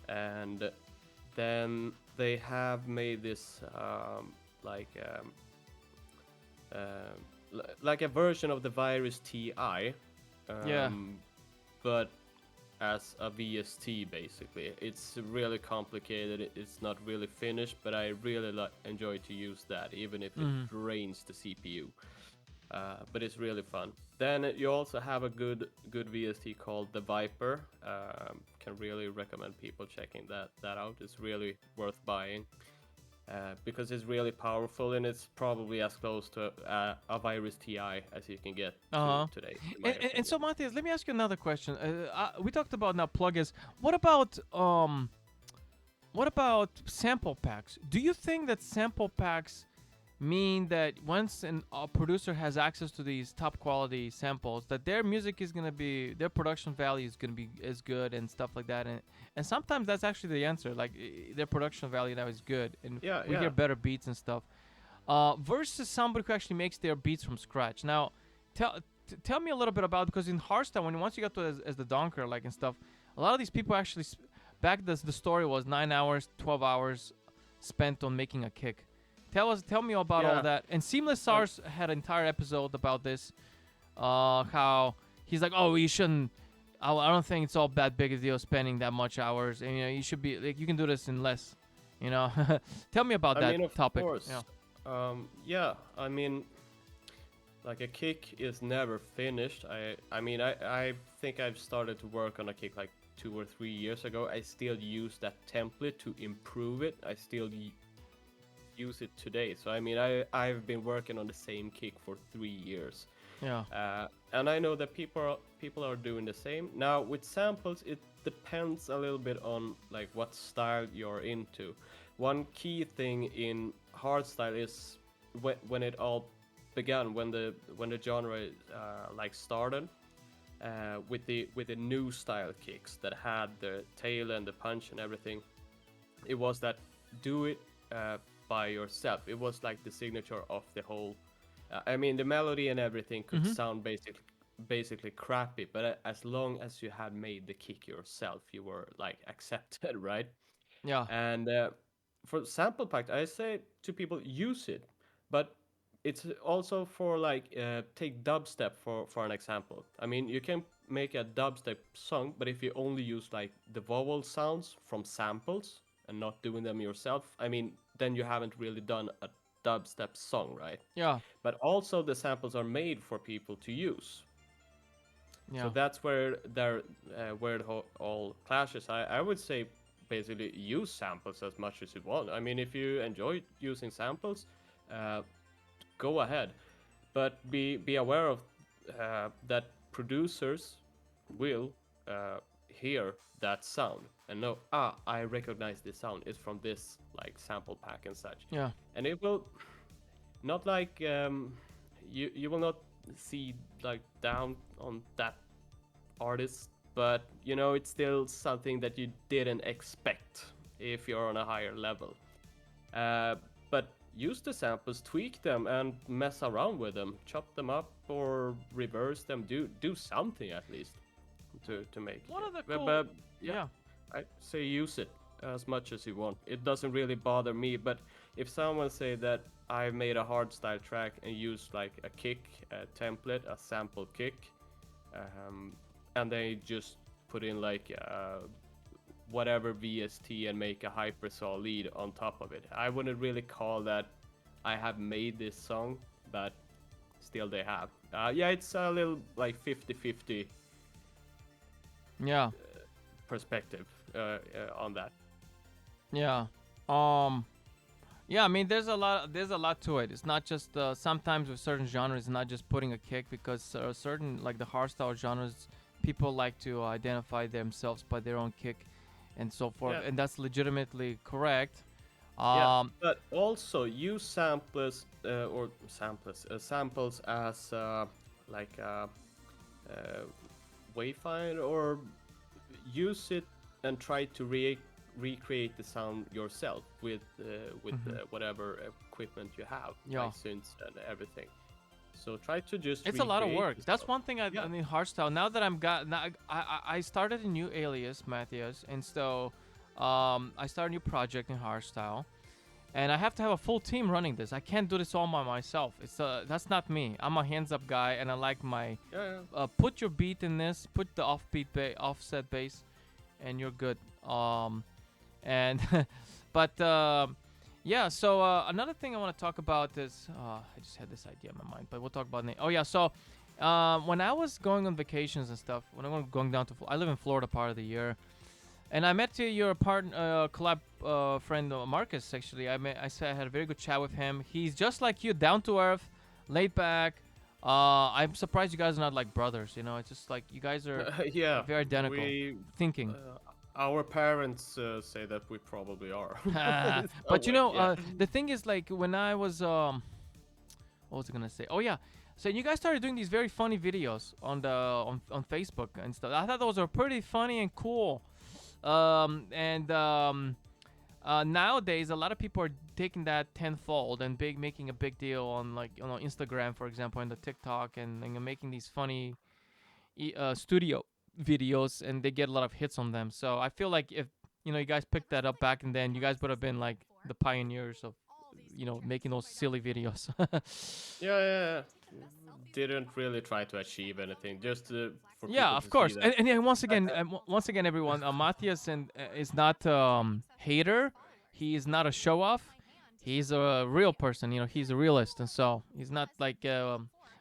And then they have made this like a version of the Virus TI. Yeah. But as a VST basically. It's really complicated. It's not really finished, but I really enjoy to use that, even if it drains the CPU. But it's really fun. Then you also have a good VST called the Viper. Can really recommend people checking that out. It's really worth buying. Because it's really powerful, and it's probably as close to a Virus TI as you can get today. And so, Mathias, let me ask you another question. We talked about now plugins. What about sample packs? Do you think that sample packs mean that once a producer has access to these top quality samples, that their music is gonna be, their production value is gonna be as good and stuff like that? And sometimes that's actually the answer. Like their production value now is good, and we hear better beats and stuff. Versus somebody who actually makes their beats from scratch. Now, tell me a little bit about, because in Hardstyle, once you got to as the Donker like and stuff, a lot of these people actually back the story was 9 hours, 12 hours spent on making a kick. Tell me about all that. And Seamless SARS had an entire episode about this. How he's like, oh, you shouldn't. I don't think it's all that big a deal spending that much hours, and you should be like, you can do this in less. Tell me about that topic. Of course. I mean, like a kick is never finished. I think I've started to work on a kick like 2 or 3 years ago. I still use that template to improve it. I still use it today. So I mean, I've been working on the same kick for 3 years. And I know that people are doing the same. Now with samples, it depends a little bit on like what style you're into. One key thing in hardstyle is when it all began, when the genre like started, with the new style kicks that had the tail and the punch and everything. It was that do it by yourself. It was like the signature of the whole. I mean, the melody and everything could sound basically crappy, but as long as you had made the kick yourself, you were like accepted, right? Yeah. And for sample pack, I say to people, use it, but it's also for like take dubstep for an example. I mean, you can make a dubstep song, but if you only use like the vowel sounds from samples and not doing them yourself, I mean, then you haven't really done a dubstep song, right? Yeah. But also the samples are made for people to use. Yeah. So that's where it all clashes. I would say basically use samples as much as you want. I mean, if you enjoy using samples, go ahead, but be aware of that producers will hear that sound and know, I recognize this sound. It's from this like sample pack and such. Yeah. And it will not like you will not see like down on that artist, but you know it's still something that you didn't expect if you're on a higher level. Uh, but use the samples, tweak them, and mess around with them, chop them up or reverse them. Do something at least to make One it. of the But, cool, but yeah, yeah. I say use it as much as you want. It doesn't really bother me, but if someone say that I made a hardstyle track and used like a kick, a template, a sample kick, and they just put in like whatever VST and make a hypersaw lead on top of it, I wouldn't really call that I have made this song, but still they have. Yeah, it's a little like 50-50 Yeah. perspective on that. Yeah. Yeah, I mean, there's a lot to it. It's not just sometimes with certain genres, it's not just putting a kick, because certain like the hardstyle genres, people like to identify themselves by their own kick, and so forth, Yeah. and that's legitimately correct. Yeah, but also use samplers or samplers samples as like wayfind, or use it and try to recreate the sound yourself with whatever equipment you have, Yeah. like synths and everything. So try to just It's a lot of recreate work. the That's sound. one thing Yeah. I mean, hardstyle. Now that I started a new alias, Mathias, and so I started a new project in hardstyle, and I have to have a full team running this. I can't do this all by myself. It's that's not me. I'm a hands-up guy, and I like my Yeah, put your beat in this, put the offset bass, and you're good. And but yeah. So another thing I want to talk about is I just had this idea in my mind, but we'll talk about it. Oh yeah. So when I was going on vacations and stuff, when I was going down to, I live in Florida part of the year, and I met your collab friend Marcus. Actually, I said I had a very good chat with him. He's just like you, down to earth, laid back. I'm surprised you guys are not like brothers. You know, it's just like you guys are yeah. very identical We thinking. our parents say that we probably are. But you way, know, yeah. the thing is, like, when I was what was I gonna say? Oh yeah, so you guys started doing these very funny videos on the on Facebook and stuff. I thought those were pretty funny and cool. Nowadays, a lot of people are taking that tenfold and making a big deal on, like, you know, Instagram, for example, and the TikTok, and making these funny studio videos, and they get a lot of hits on them. So I feel like if, you know, you guys picked that up back and then, you guys would have been like the pioneers of, you know, making those silly videos. Yeah. Didn't really try to achieve anything, just for Yeah, people of to see course. that. And once again, everyone, Matthias is not hater. He is not a show off. He's a real person. You know, he's a realist, and so he's not like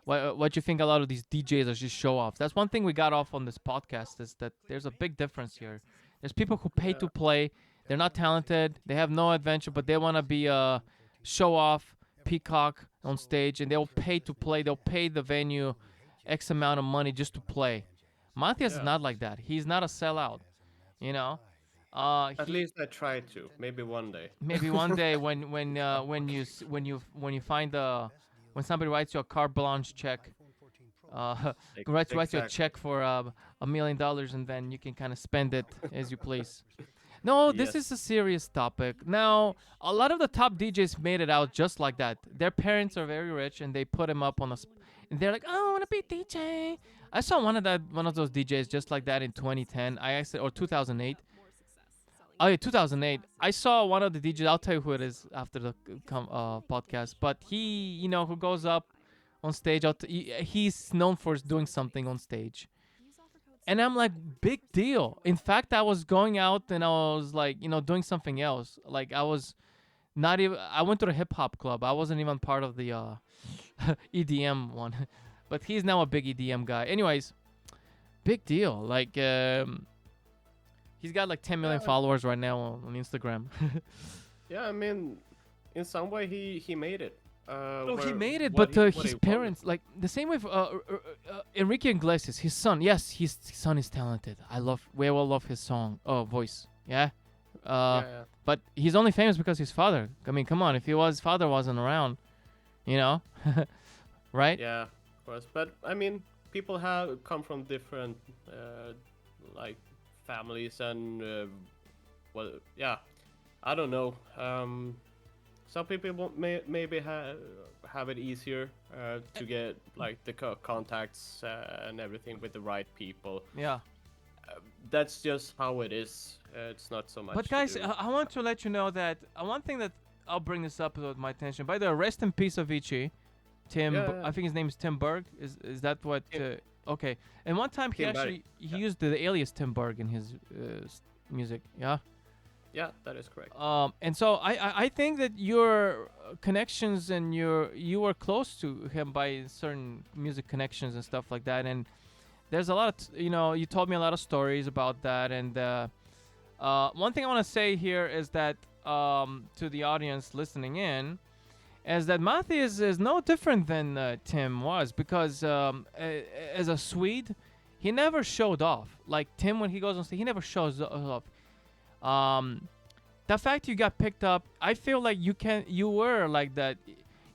what you think. A lot of these DJs are just show offs. That's one thing we got off on this podcast, is that there's a big difference here. There's people who pay to play. They're not talented. They have no adventure, but they want to be a show off peacock on stage, and they'll pay to play. They'll pay the venue X amount of money just to play. Matthias is Yeah. not like that. He's not a sellout, you know. At He least I try to. Maybe one day. maybe one day when you find when somebody writes you a carte blanche check, writes you a Exactly. check for $1 million, and then you can kind of spend it as you please. No, this is Yes. a serious topic. Now, a lot of the top DJs made it out just like that. Their parents are very rich, and they put him up on and they're like, "Oh, I want to be DJ." I saw one of those DJs just like that in 2010. I actually, or 2008. Oh yeah, 2008. I saw one of the DJs. I'll tell you who it is after the podcast. But he, you know, who goes up on stage. He's known for doing something on stage. And I'm like, big deal. In fact, I was going out and I was like, you know, doing something else. Like, I was not even. I went to the hip hop club. I wasn't even part of the EDM one. But he's now a big EDM guy. Anyways, big deal. Like, he's got like 10 million Yeah. followers right now on Instagram. Yeah. I mean, in some way, he made it. Oh, he where- made it, what but he- what his he wanted. parents, like the same with Enrique Iglesias, his son. Yes, his son is talented. We all love his voice. Yeah. Yeah. But he's only famous because his father. I mean, come on, if his father wasn't around, you know, right? Yeah, of course. But I mean, people have come from different like families and well, yeah. I don't know. Some people maybe have it easier to get like the contacts and everything with the right people. Yeah. That's just how it is. It's not so But much to guys, do. I want to let you know that one thing that I'll bring this up with my attention. By the way, rest in peace, Avicii. Tim, Yeah, I think his name is Tim Berg. Is that what? Tim, Okay. And one time he Tim Berg. actually he Yeah. used the alias Tim Berg in his music. Yeah. Yeah, that is correct. And so I think that your connections and you were close to him by certain music connections and stuff like that. And there's a lot of you told me a lot of stories about that. And one thing I want to say here is that to the audience listening in is that Mathias is no different than Tim was, because as a Swede, he never showed off. Like Tim, when he goes on stage, he never shows off. The fact you got picked up, I feel like you were like that.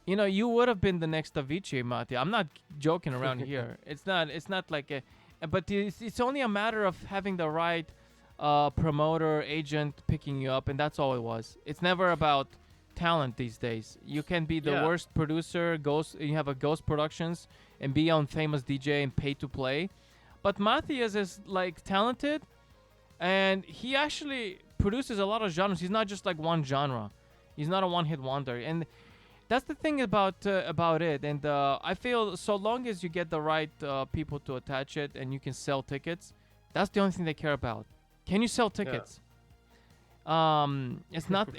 You would have been the next Avicii, Mathias. I'm not joking around here. It's not like but it's only a matter of having the right promoter, agent picking you up, and that's all it was. It's never about talent these days. You can be the Yeah. worst producer, you have a Ghost Productions, and be on famous DJ and pay to play. But Mathias is like talented, and he actually produces a lot of genres. He's not just like one genre. He's not a one-hit wonder, and that's the thing about it. And I feel so long as you get the right people to attach it and you can sell tickets, that's the only thing they care about. Can you sell tickets? It's not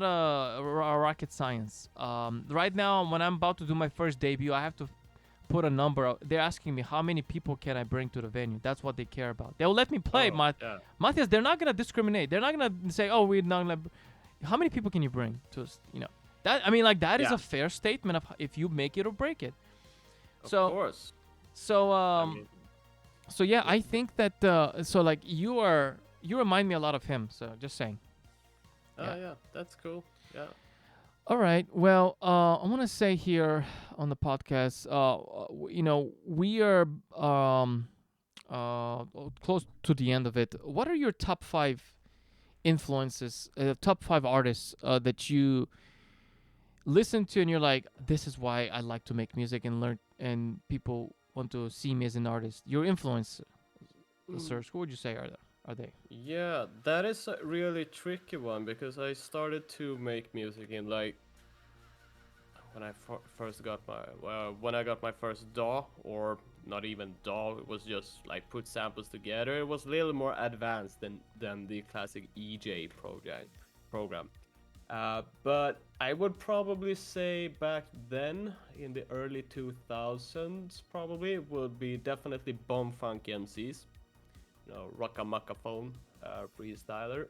a rocket science. Right now, when I'm about to do my first debut, I have to put a number. They're asking me how many people can I bring to the venue. That's what they care about. They'll let me play, Yeah. Mathias. They're not gonna discriminate. They're not gonna say, "Oh, we're not gonna." How many people can you bring to us? That I mean, like that is Yeah. a fair statement of if you make it or break it. Of So course. so I mean, so yeah, I think that so like you remind me a lot of him. So just saying. Yeah. yeah, that's cool. Yeah. All right. Well, I want to say here on the podcast, we are close to the end of it. What are your top 5 influences, top 5 artists that you listen to and you're like, this is why I like to make music and learn, and people want to see me as an artist? Your influencers, who would you say are they? Yeah, that is a really tricky one because I started to make music in like when I first got when I got my first DAW, or not even DAW, it was just like put samples together. It was a little more advanced than the classic EJ program. But I would probably say back then in the early 2000s probably would be definitely Bomb Funk MCs. Rockamackaphone, freestyler.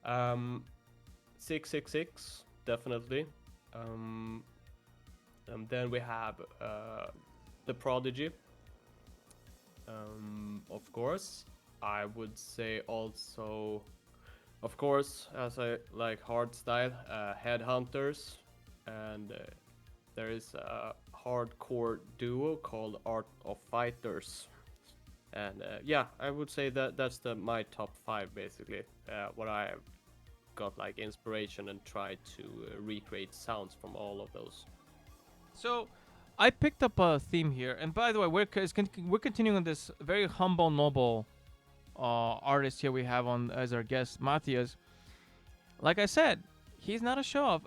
666, definitely. And then we have The Prodigy. Of course, I would say also, of course, as I like hardstyle, Headhunters, and there is a hardcore duo called Art of Fighters. And yeah, I would say that that's my top 5 basically. What I got like inspiration and tried to recreate sounds from all of those. So, I picked up a theme here, and by the way, we're continuing on this very humble, noble artist here we have on as our guest, Mathias. Like I said, he's not a show off.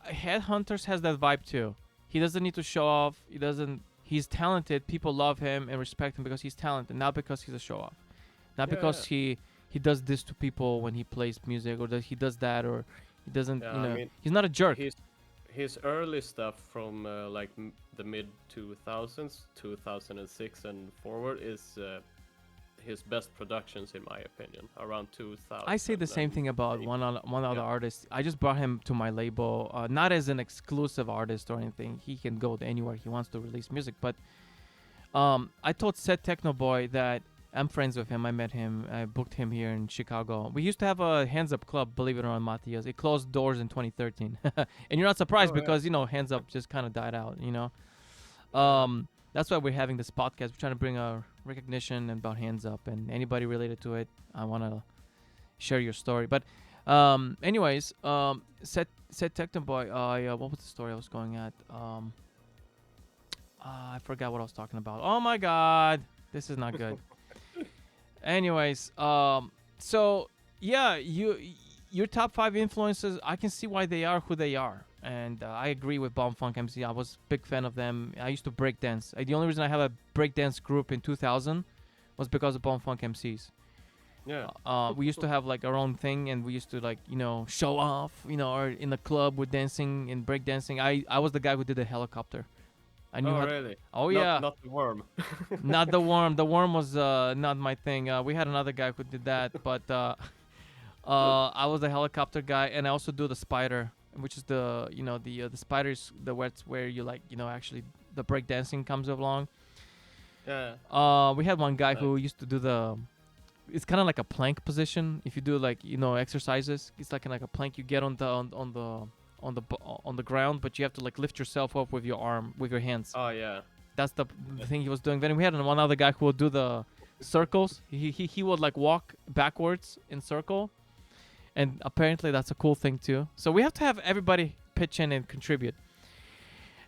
Headhunters has that vibe too. He doesn't need to show off. He's talented. People love him and respect him because he's talented, not because he's a show off. Not because he does this to people when he plays music, or that he does that, or he doesn't. Yeah, I mean, he's not a jerk. His early stuff from like the mid 2000s, 2006 and forward is his best productions in my opinion. Around 2000. I say the same thing about one other artist. I just brought him to my label, not as an exclusive artist or anything. He can go anywhere he wants to release music. But I told Set Techno Boy that I'm friends with him. I met him. I booked him here in Chicago. We used to have a Hands Up club, believe it or not, Mathias. It closed doors in 2013. And you're not surprised Oh yeah. because, Hands Up just kind of died out, Yeah. That's why we're having this podcast. We're trying to bring a recognition about Hands Up, and anybody related to it, I want to share your story. But anyways, set Tecton Boy, what was the story I was going at? I forgot what I was talking about. Oh my god, this is not good. Anyways, so yeah, your top 5 influences, I can see why they are who they are, and I agree with Bomb Funk MC. I was a big fan of them. I used to break dance. The only reason I have a break dance group in 2000 was because of Bomb Funk MCs. Yeah. We used to have like our own thing, and we used to like show off, or in the club with dancing and break dancing. I was the guy who did the helicopter. I knew Oh how. really? Oh Not, yeah. Not the worm. Not the worm. The worm was not my thing. We had another guy who did that, but I was the helicopter guy, and I also do the spider, which is the spiders, where you like actually the break dancing comes along. Yeah. We had one guy who used to do the. It's kind of like a plank position. If you do like exercises, it's like a plank. You get on the ground, but you have to like lift yourself up with your arm, with your hands. Oh yeah. That's the thing he was doing. Then we had one other guy who would do the circles. He would like walk backwards in circle, and apparently that's a cool thing too. So we have to have everybody pitch in and contribute.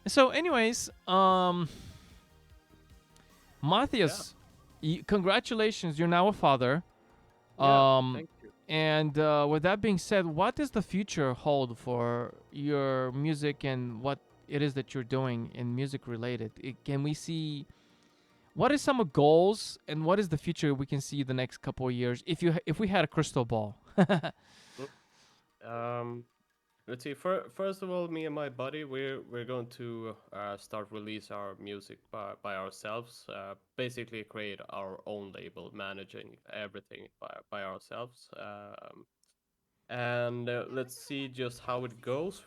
So, anyways, Mathias, congratulations! You're now a father. Thank you. And with that being said, what does the future hold for your music and what it is that you're doing in music related? Can we see what is some goals and what is the future we can see the next couple of years if we had a crystal ball? Let's see. First of all, me and my buddy, we're going to start release our music by ourselves. Basically, create our own label, managing everything by ourselves. And let's see just how it goes.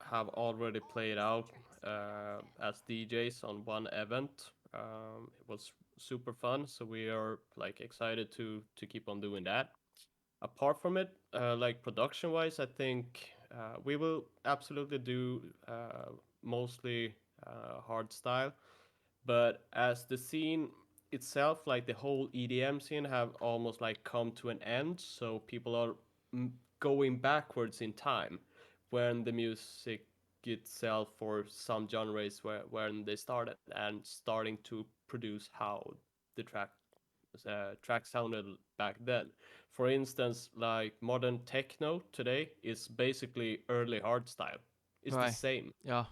Have already played out as DJs on one event. It was super fun, so we are like excited to keep on doing that. Apart from it, like production wise, I think we will absolutely do mostly hardstyle, but as the scene itself, like the whole EDM scene, have almost like come to an end, so people are going backwards in time when the music itself for some genres when they started and starting to produce how the track sounded back then. For instance, like modern techno today is basically early hardstyle. It's the Right. same. Yeah.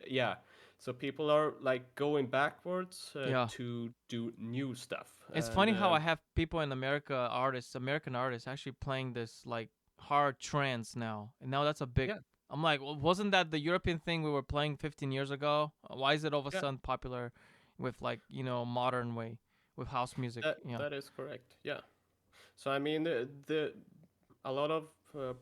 Yeah. So people are like going backwards Yeah. to do new stuff. It's And funny how I have people in American artists, actually playing this like hard trance now, and now that's a big. yeah, I'm like, well, wasn't that the European thing we were playing 15 years ago? Why is it all of a yeah, sudden popular with like modern way with house music? Yeah, that is correct. Yeah. So I mean, the a lot of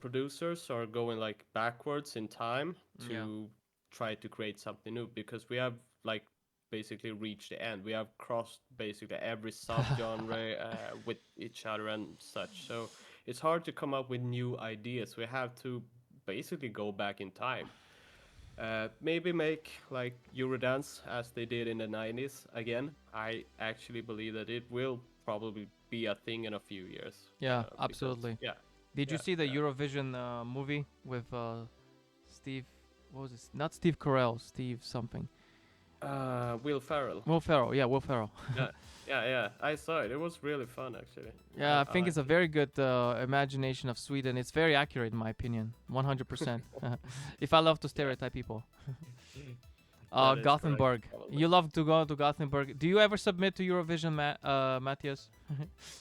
producers are going like backwards in time yeah, to try to create something new because we have like basically reached the end. We have crossed basically every subgenre with each other and such. So it's hard to come up with new ideas. We have to basically go back in time. Maybe make like Eurodance as they did in the 90s again. I actually believe that it will probably be a thing in a few years. yeah, Because absolutely. yeah, Did you yeah, see the Eurovision movie with Steve? What was it? Not Steve Carell. Steve something. Will Ferrell. Will Ferrell. Yeah, Will Ferrell. Yeah. I saw it. It was really fun, actually. Yeah, I think liked it's a very good imagination of Sweden. It's very accurate, in my opinion. 100%. If I love to stereotype people. That is Gothenburg. correct, probably. You love to go to Gothenburg. Do you ever submit to Eurovision, Matthias?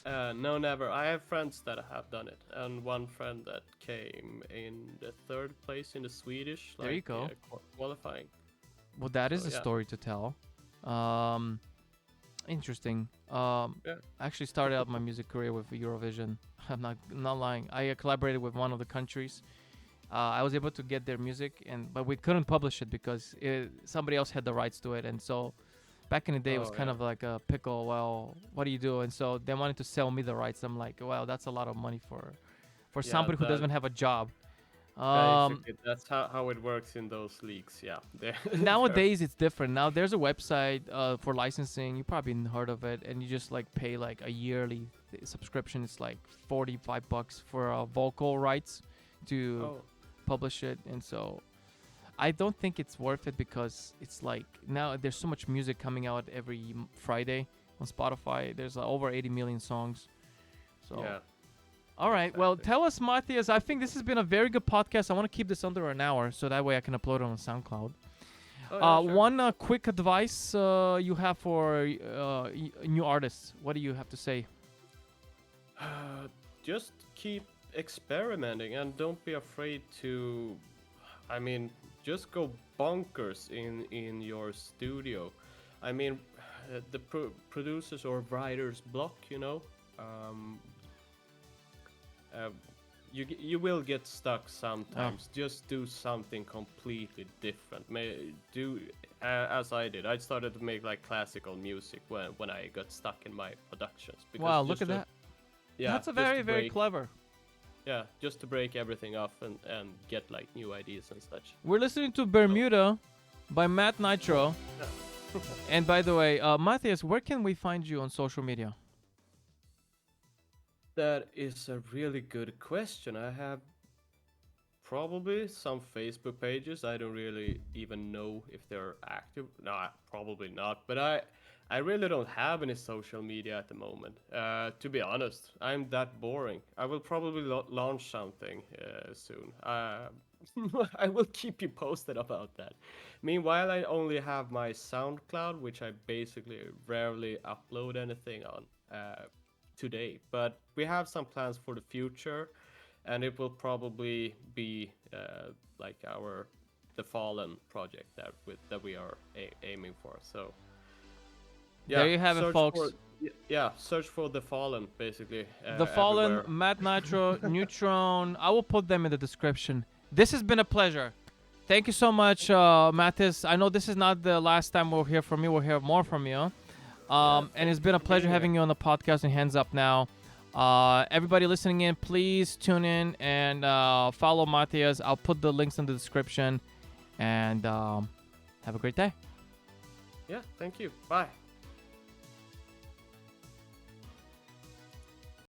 No, never. I have friends that have done it, and one friend that came in the third place in the Swedish. There you go. Qualifying. Well, that is So, a yeah. story to tell. Interesting. Yeah. I actually started out my music career with Eurovision. I'm not lying. I collaborated with one of the countries. I was able to get their music, but we couldn't publish it because somebody else had the rights to it, and so Back in the day, it was Oh kind yeah. of like a pickle. Well, what do you do? And so they wanted to sell me the rights. I'm like, well, that's a lot of money for Yeah, somebody who that doesn't have a job. Um, basically that's how it works in those leagues. Yeah, they're Nowadays it's different. Now there's a website for licensing. You probably heard of it, and you just like pay like a yearly subscription. It's like $45 for vocal rights to oh publish it, and so I don't think it's worth it because it's like now there's so much music coming out every Friday on Spotify. There's over 80 million songs. So yeah. all right. Well, Exactly. tell us, Mathias. I think this has been a very good podcast. I want to keep this under an hour so that way I can upload it on SoundCloud. Oh yeah, sure. One quick advice you have for new artists. What do you have to say? Just keep experimenting and don't be afraid to. I mean, just go bonkers in your studio. I mean, the producers or writers block, you know. Um, uh, you will get stuck sometimes. Just do something completely different. Do as I did. I started to make like classical music when I got stuck in my productions. Wow, look at that. Yeah, That's a just to very, very break- clever. Yeah, just to break everything off and get like new ideas and such. We're listening to Bermuda by Matt Nitro. And by the way, Mathias, where can we find you on social media? That is a really good question. I have probably some Facebook pages. I don't really even know if they're active. No, probably not. But I really don't have any social media at the moment. To be honest, I'm that boring. I will probably launch something soon. I will keep you posted about that. Meanwhile, I only have my SoundCloud, which I basically rarely upload anything on today. But we have some plans for the future, and it will probably be like the Fallen project that we are aiming for. So yeah, There you have it, search folks. search for the Fallen basically. The Fallen, everywhere. Matt Nitro, Neutrone. I will put them in the description. This has been a pleasure. Thank you so much, Mathias. I know this is not the last time we'll hear from you. We'll hear more from you. And it's been a pleasure having you on the podcast and Hands Up Now. Everybody listening in, please tune in and follow Mathias. I'll put the links in the description. And have a great day. Yeah, thank you. Bye.